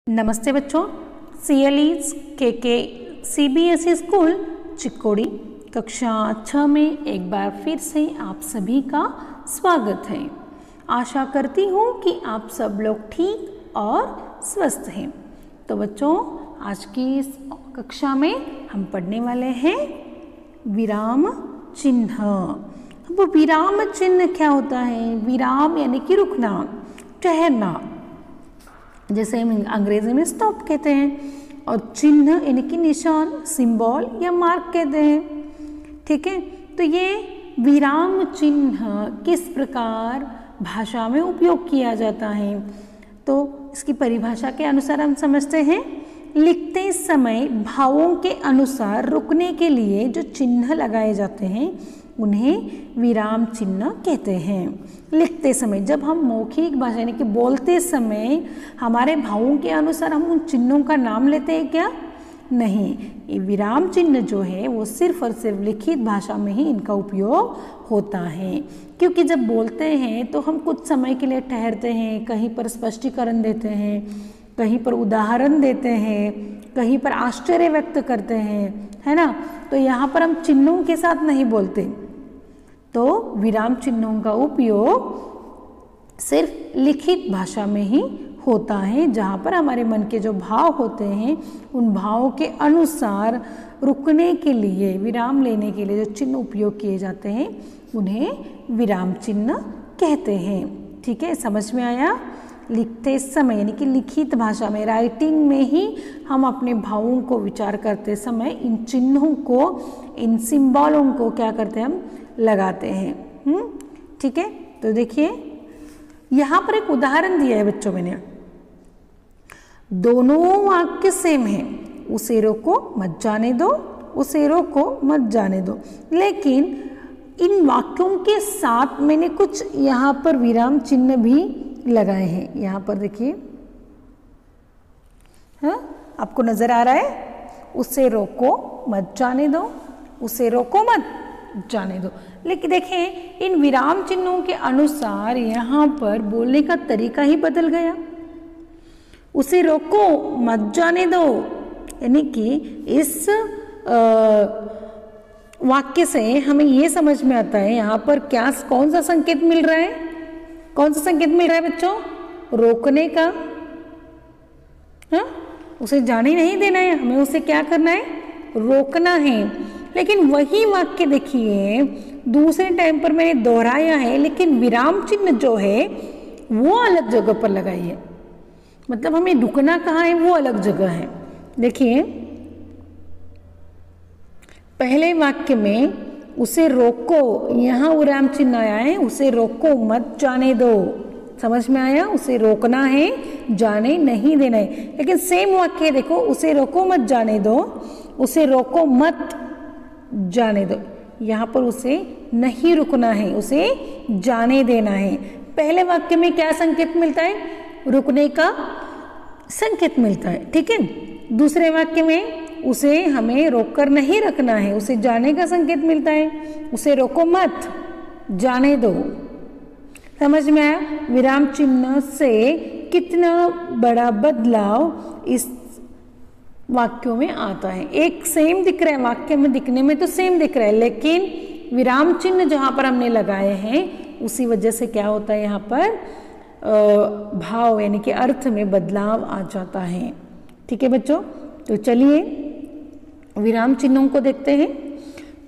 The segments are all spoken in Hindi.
नमस्ते बच्चों, CLE's के CBSE स्कूल चिक्कोड़ी कक्षा 6 में एक बार फिर से आप सभी का स्वागत है। आशा करती हूँ कि आप सब लोग ठीक और स्वस्थ हैं। तो बच्चों, आज की इस कक्षा में हम पढ़ने वाले हैं विराम चिन्ह। अब विराम चिन्ह क्या होता है? विराम यानी कि रुकना, ठहरना, जैसे हम अंग्रेजी में स्टॉप कहते हैं, और चिन्ह यानी कि निशान, सिंबल या मार्क कहते हैं। ठीक है, तो ये विराम चिन्ह किस प्रकार भाषा में उपयोग किया जाता है, तो इसकी परिभाषा के अनुसार हम समझते हैं। लिखते समय भावों के अनुसार रुकने के लिए जो चिन्ह लगाए जाते हैं उन्हें विराम चिन्ह कहते हैं। लिखते समय, जब हम मौखिक भाषा यानी कि बोलते समय हमारे भावों के अनुसार हम उन चिन्हों का नाम लेते हैं क्या? नहीं, ये विराम चिन्ह जो है वो सिर्फ और सिर्फ लिखित भाषा में ही इनका उपयोग होता है। क्योंकि जब बोलते हैं तो हम कुछ समय के लिए ठहरते हैं, कहीं पर स्पष्टीकरण देते हैं, कहीं पर उदाहरण देते हैं, कहीं पर आश्चर्य व्यक्त करते हैं, है ना। तो यहाँ पर हम चिन्हों के साथ नहीं बोलते, तो विराम चिन्हों का उपयोग सिर्फ लिखित भाषा में ही होता है, जहाँ पर हमारे मन के जो भाव होते हैं उन भावों के अनुसार रुकने के लिए, विराम लेने के लिए जो चिन्ह उपयोग किए जाते हैं उन्हें विराम चिन्ह कहते हैं। ठीक है, समझ में आया? लिखते समय यानी कि लिखित भाषा में, राइटिंग में ही हम अपने भावों को विचार करते समय इन चिन्हों को, इन सिंबलों को क्या करते हैं, हम लगाते हैं। ठीक है, तो देखिए यहाँ पर एक उदाहरण दिया है बच्चों मैंने। दोनों वाक्य सेम है, उसे रोको मत जाने दो, उसे रोको मत जाने दो, लेकिन इन वाक्यों के साथ मैंने कुछ यहाँ पर विराम चिन्ह भी लगाए हैं। यहाँ पर देखिए, हाँ, आपको नजर आ रहा है? उसे रोको मत जाने दो, उसे रोको मत जाने दो। लेकिन देखें, इन विराम चिन्हों के अनुसार यहाँ पर बोलने का तरीका ही बदल गया। उसे रोको मत जाने दो, यानी कि इस वाक्य से हमें ये समझ में आता है यहाँ पर क्या, कौन सा संकेत मिल रहा है? कौन सा संकेत मिल रहा है बच्चों? रोकने का। हाँ, उसे जाने नहीं देना है, हमें उसे क्या करना है? रोकना है। लेकिन वही वाक्य देखिए, दूसरे टाइम पर मैंने दोहराया है, लेकिन विराम चिन्ह जो है वो अलग जगह पर लगाई है। मतलब हमें रुकना कहाँ है, वो अलग जगह है। देखिए, पहले वाक्य में उसे रोको, यहाँ विराम चिन्ह आया है, उसे रोको मत जाने दो। समझ में आया? उसे रोकना है, जाने नहीं देना है। लेकिन सेम वाक्य देखो, उसे रोको मत जाने दो, उसे रोको मत जाने दो। यहाँ पर उसे नहीं रुकना है, उसे जाने देना है। पहले वाक्य में क्या संकेत मिलता है? रुकने का संकेत मिलता है। ठीक है, दूसरे वाक्य में उसे हमें रोककर नहीं रखना है, उसे जाने का संकेत मिलता है, उसे रोको मत जाने दो। समझ में आया? विराम चिन्ह से कितना बड़ा बदलाव इस वाक्यों में आता है। एक सेम दिख रहा है, वाक्य में दिखने में तो सेम दिख रहा है, लेकिन विराम चिन्ह जहाँ पर हमने लगाए हैं उसी वजह से क्या होता है, यहाँ पर भाव यानी कि अर्थ में बदलाव आ जाता है। ठीक है बच्चों, तो चलिए विराम चिन्हों को देखते हैं।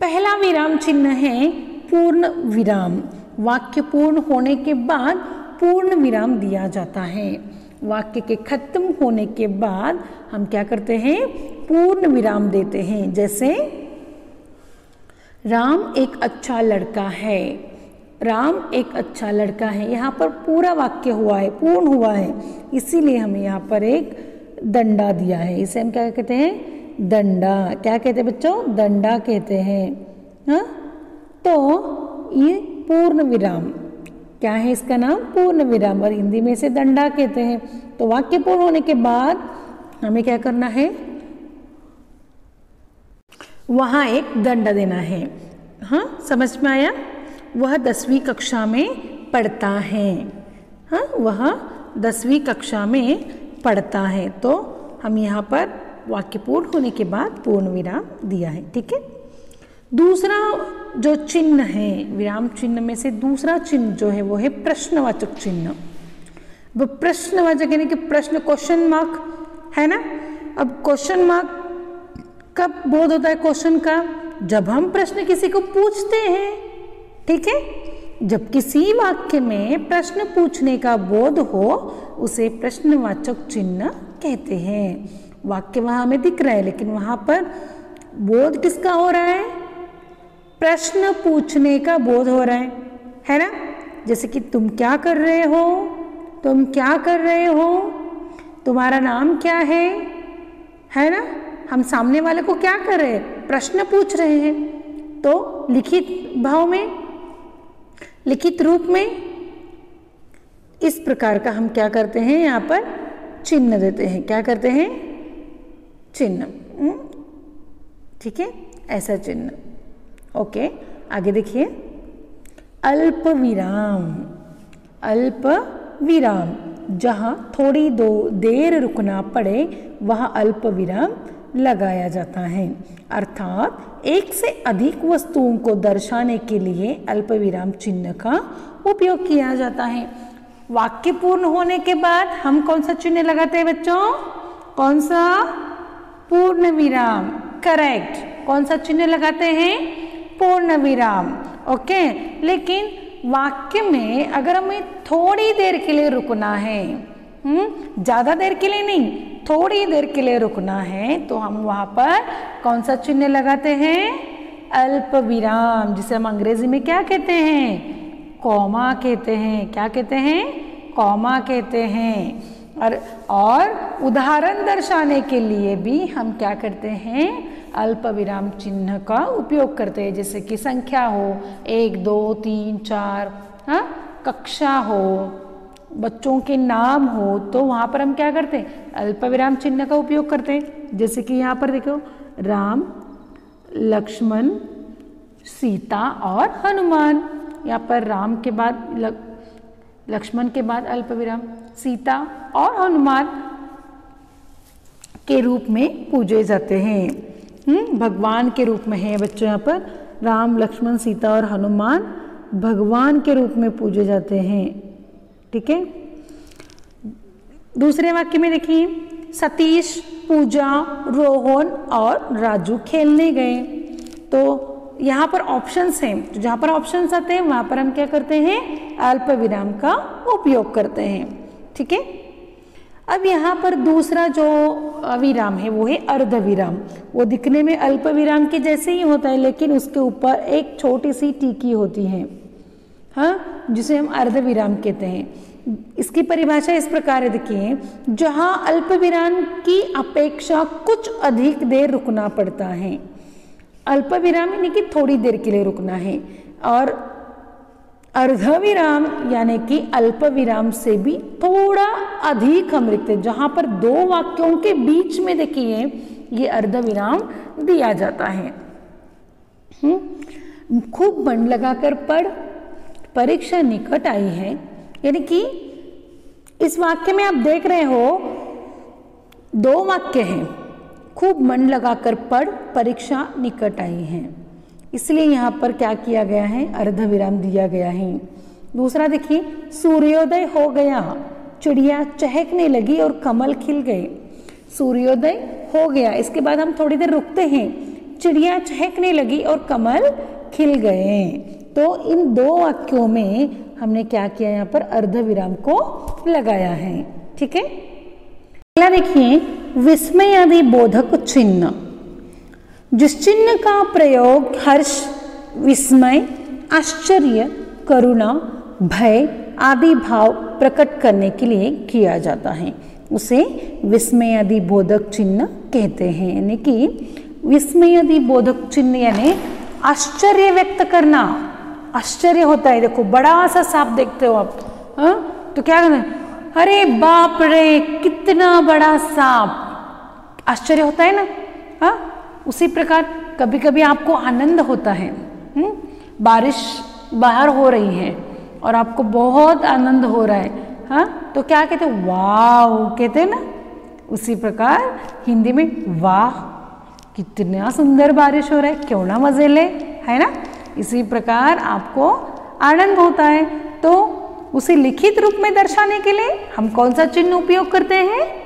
पहला विराम चिन्ह है पूर्ण विराम। वाक्य पूर्ण होने के बाद पूर्ण विराम दिया जाता है। वाक्य के खत्म होने के बाद हम क्या करते हैं? पूर्ण विराम देते हैं। जैसे राम एक अच्छा लड़का है, राम एक अच्छा लड़का है। यहाँ पर पूरा वाक्य हुआ है, पूर्ण हुआ है, इसीलिए हमें यहाँ पर एक दंडा दिया है। इसे हम क्या कहते हैं? दंडा। क्या कहते हैं बच्चों? दंडा कहते हैं। हाँ, तो ये पूर्ण विराम क्या है? इसका नाम पूर्ण विराम, और हिंदी में इसे दंडा कहते हैं। तो वाक्य पूर्ण होने के बाद हमें क्या करना है? वहां एक दंड देना है। हाँ, समझ में आया? वह 10वीं कक्षा में पढ़ता है। हाँ, वह 10वीं कक्षा में पढ़ता है। तो हम यहाँ पर वाक्य पूर्ण होने के बाद पूर्ण विराम दिया है। ठीक है, दूसरा जो चिन्ह है विराम चिन्ह में से दूसरा चिन्ह जो है वो है प्रश्नवाचक चिन्ह। वो प्रश्नवाचक यानी कि प्रश्न, क्वेश्चन मार्क है ना। अब क्वेश्चन मार्क कब बोध होता है क्वेश्चन का? जब हम प्रश्न किसी को पूछते हैं। ठीक है, जब किसी वाक्य में प्रश्न पूछने का बोध हो उसे प्रश्नवाचक चिन्ह कहते हैं। वाक्य वहां हमें दिख रहा है लेकिन वहां पर बोध किसका हो रहा है? प्रश्न पूछने का बोध हो रहा है ना। जैसे कि तुम क्या कर रहे हो, तुम क्या कर रहे हो, तुम्हारा नाम क्या है ना। हम सामने वाले को क्या कर रहे हैं? प्रश्न पूछ रहे हैं। तो लिखित भाव में, लिखित रूप में इस प्रकार का हम क्या करते हैं, यहाँ पर चिन्ह देते हैं। क्या करते हैं? चिन्ह। ठीक है, ऐसा चिन्ह। ओके, आगे देखिए, अल्प विराम। अल्प विराम, जहाँ थोड़ी देर रुकना पड़े वह अल्प विराम लगाया जाता है। अर्थात एक से अधिक वस्तुओं को दर्शाने के लिए अल्प विराम चिन्ह का उपयोग किया जाता है। वाक्य पूर्ण होने के बाद हम कौन सा चिन्ह लगाते हैं बच्चों? कौन सा? पूर्ण विराम। करेक्ट, कौन सा चिन्ह लगाते हैं? पूर्ण विराम। ओके, लेकिन वाक्य में अगर हमें थोड़ी देर के लिए रुकना है, ज्यादा देर के लिए नहीं, थोड़ी देर के लिए रुकना है, तो हम वहां पर कौन सा चिन्ह लगाते हैं? अल्प विराम, जिसे हम अंग्रेजी में क्या कहते हैं? कॉमा कहते हैं। क्या कहते हैं? कॉमा कहते हैं। और उदाहरण दर्शाने के लिए भी हम क्या करते हैं? अल्प विराम चिन्ह का उपयोग करते हैं। जैसे कि संख्या हो 1 2 3 4, हाँ, कक्षा हो, बच्चों के नाम हो, तो वहाँ पर हम क्या करते हैं? अल्प विराम चिन्ह का उपयोग करते हैं। जैसे कि यहाँ पर देखो, राम, लक्ष्मण, सीता और हनुमान। यहाँ पर राम के बाद लक्ष्मण के बाद अल्प विराम, सीता और हनुमान के रूप में पूजे जाते हैं। भगवान के रूप में है बच्चों। यहाँ पर राम, लक्ष्मण, सीता और हनुमान भगवान के रूप में पूजे जाते हैं। ठीक है, दूसरे वाक्य में देखिए, सतीश, पूजा, रोहन और राजू खेलने गए। तो यहाँ पर ऑप्शंस हैं, तो जहाँ पर ऑप्शंस आते हैं वहाँ पर हम क्या करते हैं? अल्प विराम का उपयोग करते हैं। ठीक है, अब यहाँ पर दूसरा जो विराम है वो है अर्ध विराम। वो दिखने में अल्प विराम के जैसे ही होता है लेकिन उसके ऊपर एक छोटी सी टीकी होती है, हाँ, जिसे हम अर्ध विराम कहते हैं। इसकी परिभाषा इस प्रकार है, देखिए, जहाँ अल्प विराम की अपेक्षा कुछ अधिक देर रुकना पड़ता है। अल्प विराम यानी कि थोड़ी देर के लिए रुकना है, और अर्ध विराम यानी कि अल्प विराम से भी थोड़ा अधिक हम लिखते हैं। जहां पर दो वाक्यों के बीच में देखिए ये अर्ध विराम दिया जाता है। खूब मन लगाकर पढ़, परीक्षा निकट आई है, यानी कि इस वाक्य में आप देख रहे हो दो वाक्य हैं। खूब मन लगाकर पढ़, परीक्षा निकट आई है, इसलिए यहाँ पर क्या किया गया है? अर्ध विराम दिया गया है। दूसरा देखिए, सूर्योदय हो गया, चिड़िया चहकने लगी और कमल खिल गए। सूर्योदय हो गया, इसके बाद हम थोड़ी देर रुकते हैं, चिड़िया चहकने लगी और कमल खिल गए। तो इन दो वाक्यों में हमने क्या किया? यहाँ पर अर्ध विराम को लगाया है। ठीक है, अगला देखिए, विस्मय आदि बोधक चिन्ह। जिस चिन्ह का प्रयोग हर्ष, विस्मय, आश्चर्य, करुणा, भय आदि भाव प्रकट करने के लिए किया जाता है उसे विस्मय आदि बोधक चिन्ह कहते हैं। यानी कि विस्मय आदि बोधक चिन्ह यानी आश्चर्य व्यक्त करना। आश्चर्य होता है, देखो बड़ा सा सांप देखते हो आप, हाँ, तो क्या करना है? अरे बाप रे कितना बड़ा सांप, आश्चर्य होता है ना। हाँ, उसी प्रकार कभी कभी आपको आनंद होता है, बारिश बाहर हो रही है और आपको बहुत आनंद हो रहा है, हाँ, तो क्या कहते हैं? वाव कहते हैं ना, उसी प्रकार हिंदी में वाह कितना सुंदर बारिश हो रहा है, क्यों ना मजे ले, है ना। इसी प्रकार आपको आनंद होता है। तो उसे लिखित रूप में दर्शाने के लिए हम कौन सा चिन्ह उपयोग करते हैं?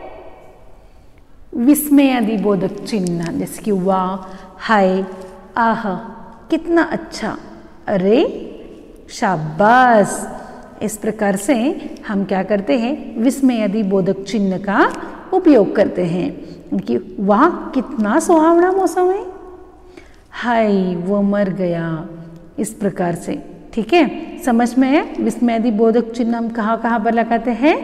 विस्मयादिबोधक चिन्ह, जैसे कि वाह, हाय, आह, कितना अच्छा, अरे, शाबाश। इस प्रकार से हम क्या करते हैं? विस्मयादिबोधक चिन्ह का उपयोग करते हैं कि वाह कितना सुहावना मौसम है, हाय वो मर गया, इस प्रकार से। ठीक है, समझ में है? विस्मयादिबोधक चिन्ह हम कहाँ कहाँ पर लगाते हैं?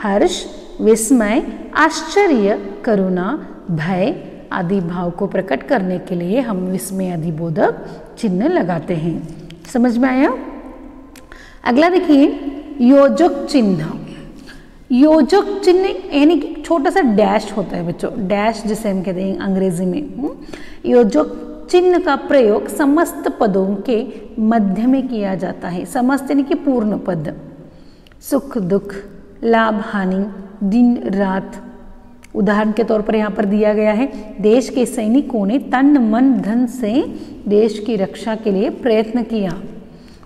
हर्ष, विस्मय, आश्चर्य, करुणा, भय आदि भाव को प्रकट करने के लिए हम विस्मयादिबोधक चिन्ह लगाते हैं। समझ में आया? अगला देखिए, योजक चिन्ह। योजक चिन्ह यानी कि छोटा सा डैश होता है बच्चों, डैश जिसे हम कहते हैं अंग्रेजी में। योजक चिन्ह का प्रयोग समस्त पदों के मध्य में किया जाता है। समस्त यानी कि पूर्ण पद, सुख दुख, लाभ हानि, दिन रात। उदाहरण के तौर पर यहाँ पर दिया गया है, देश के सैनिकों ने तन मन धन से देश की रक्षा के लिए प्रयत्न किया।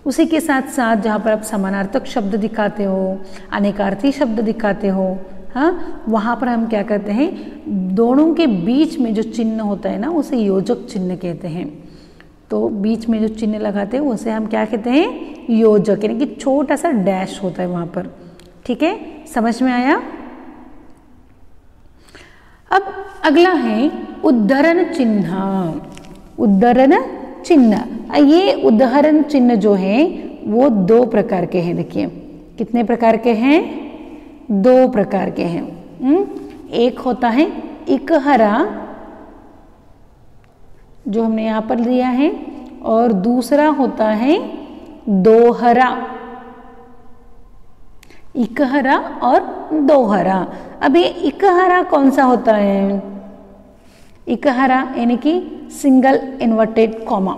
उसी के साथ साथ जहाँ पर आप समानार्थक शब्द दिखाते हो, अनेकार्थी शब्द दिखाते हो, हाँ, वहाँ पर हम क्या करते हैं? दोनों के बीच में जो चिन्ह होता है ना, उसे योजक चिन्ह कहते हैं। तो बीच में जो चिन्ह लगाते हैं उसे हम क्या कहते हैं? योजक, यानी कि छोटा सा डैश होता है वहाँ पर। ठीक है, समझ में आया? अब अगला है उद्धरण चिन्ह। उद्धरण चिन्ह, ये उदाहरण चिन्ह जो है वो दो प्रकार के हैं। देखिए कितने प्रकार के हैं? दो प्रकार के हैं। एक होता है इकहरा, जो हमने यहाँ पर लिया है, और दूसरा होता है दोहरा। इकहरा और दोहरा। अब ये इकहरा कौन सा होता है? इकहरा यानी कि single inverted comma,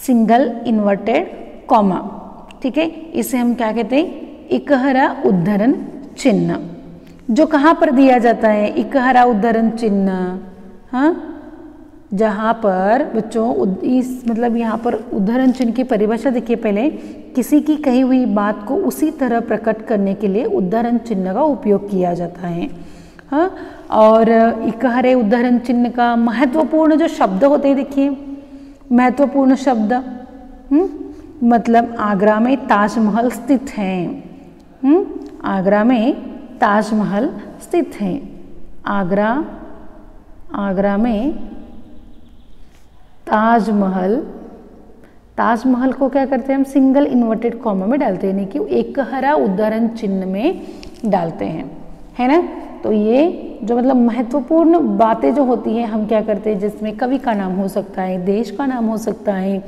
single inverted comma. ठीक है, इसे हम क्या कहते हैं? इकहरा उद्धरण चिन्ह। जो कहाँ पर दिया जाता है इकहरा उद्धरण चिन्ह? हाँ, जहाँ पर बच्चों इस मतलब यहाँ पर उद्धरण चिन्ह की परिभाषा देखिए पहले। किसी की कही हुई बात को उसी तरह प्रकट करने के लिए उद्धरण चिन्ह का उपयोग किया जाता है। हाँ, और इकहरे उद्धरण चिन्ह का महत्वपूर्ण जो शब्द होते हैं, देखिए महत्वपूर्ण शब्द, मतलब आगरा में ताजमहल स्थित है। आगरा में ताजमहल स्थित है। आगरा में ताजमहल, ताजमहल को क्या करते हैं हम? सिंगल इन्वर्टेड कॉमा में डालते हैं, यानी कि एकहरा उद्धरण चिन्ह में डालते हैं, है ना। तो ये जो मतलब महत्वपूर्ण बातें जो होती हैं हम क्या करते हैं, जिसमें कवि का नाम हो सकता है, देश का नाम हो सकता है,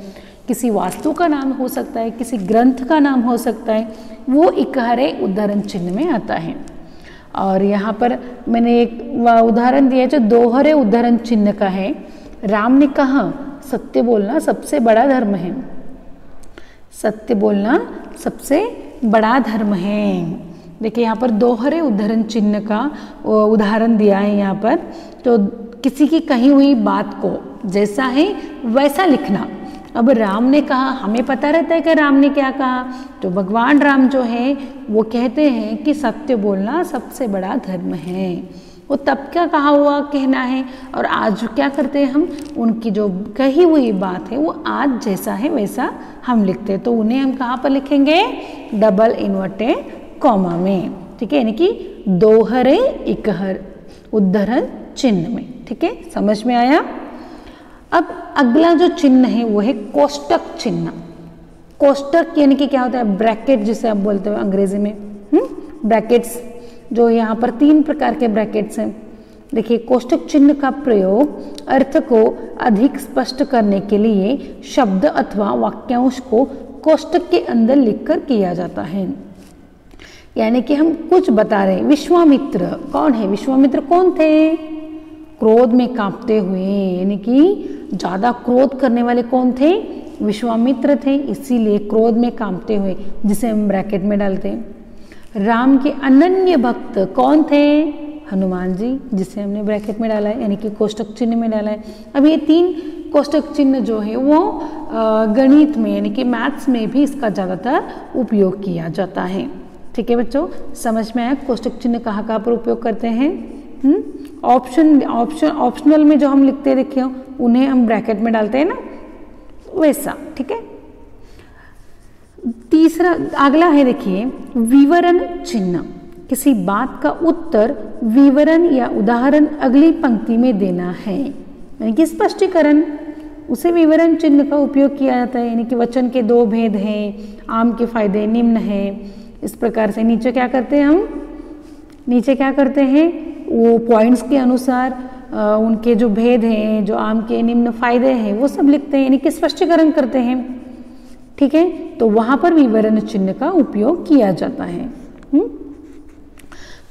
किसी वास्तु का नाम हो सकता है, किसी ग्रंथ का नाम हो सकता है, वो इकहरे उद्धरण चिन्ह में आता है। और यहाँ पर मैंने एक उदाहरण दिया जो दोहरे उद्धरण चिन्ह का है। राम ने कहा सत्य बोलना सबसे बड़ा धर्म है। सत्य बोलना सबसे बड़ा धर्म है। देखिए यहाँ पर दोहरे उद्धरण चिन्ह का उदाहरण दिया है यहाँ पर। तो किसी की कही हुई बात को जैसा है वैसा लिखना। अब राम ने कहा, हमें पता रहता है कि राम ने क्या कहा। तो भगवान राम जो है वो कहते हैं कि सत्य बोलना सबसे बड़ा धर्म है। वो तब क्या कहा हुआ कहना है, और आज क्या करते हैं हम, उनकी जो कही हुई बात है वो आज जैसा है वैसा हम लिखते हैं। तो उन्हें हम कहाँ पर लिखेंगे? डबल इन्वर्टेड कॉमा में। ठीक है, यानी कि दोहरे इकहर उद्धरण चिन्ह में। ठीक है, समझ में आया? अब अगला जो चिन्ह है वो है कोष्टक चिन्ह। कोष्टक यानी कि क्या होता है? ब्रैकेट जिसे आप बोलते हो अंग्रेजी में। ब्रैकेट्स, जो यहाँ पर 3 प्रकार के ब्रैकेट्स हैं। देखिए कोष्टक चिन्ह का प्रयोग अर्थ को अधिक स्पष्ट करने के लिए शब्द अथवा वाक्यांश को कोष्टक के अंदर लिखकर किया जाता है। यानी कि हम कुछ बता रहे हैं। विश्वामित्र कौन है? विश्वामित्र कौन थे? क्रोध में कांपते हुए, यानी कि ज्यादा क्रोध करने वाले कौन थे? विश्वामित्र थे, इसीलिए क्रोध में कांपते हुए, जिसे हम ब्रैकेट में डालते हैं। राम के अनन्य भक्त कौन थे? हनुमान जी, जिसे हमने ब्रैकेट में डाला है यानी कि कोष्टक चिन्ह में डाला है। अब ये 3 कोष्टक चिन्ह जो है वो गणित में यानी कि मैथ्स में भी इसका ज़्यादातर उपयोग किया जाता है। ठीक है बच्चों, समझ में आया कोष्टक चिन्ह कहाँ कहाँ पर उपयोग करते हैं। ऑप्शनल में जो हम लिखते देखे हो उन्हें हम ब्रैकेट में डालते हैं ना, वैसा। ठीक है, तीसरा अगला है, देखिए विवरण चिन्ह। किसी बात का उत्तर विवरण या उदाहरण अगली पंक्ति में देना है, यानी कि स्पष्टीकरण, उसे विवरण चिन्ह का उपयोग किया जाता है। यानी कि वचन के 2 भेद हैं, आम के फायदे निम्न हैं, इस प्रकार से नीचे क्या करते हैं वो पॉइंट्स के अनुसार उनके जो भेद हैं, जो आम के निम्न फायदे हैं, वो सब लिखते हैं, यानी कि स्पष्टीकरण करते हैं। ठीक है, तो वहां पर विवरण चिन्ह का उपयोग किया जाता है।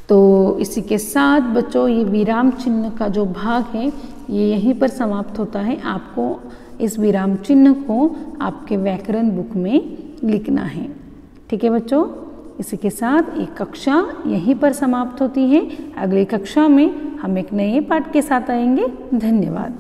तो इसी के साथ बच्चों ये विराम चिन्ह का जो भाग है ये यहीं पर समाप्त होता है। आपको इस विराम चिन्ह को आपके व्याकरण बुक में लिखना है। ठीक है बच्चों, इसी के साथ एक कक्षा यहीं पर समाप्त होती है। अगली कक्षा में हम एक नए पाठ के साथ आएंगे। धन्यवाद।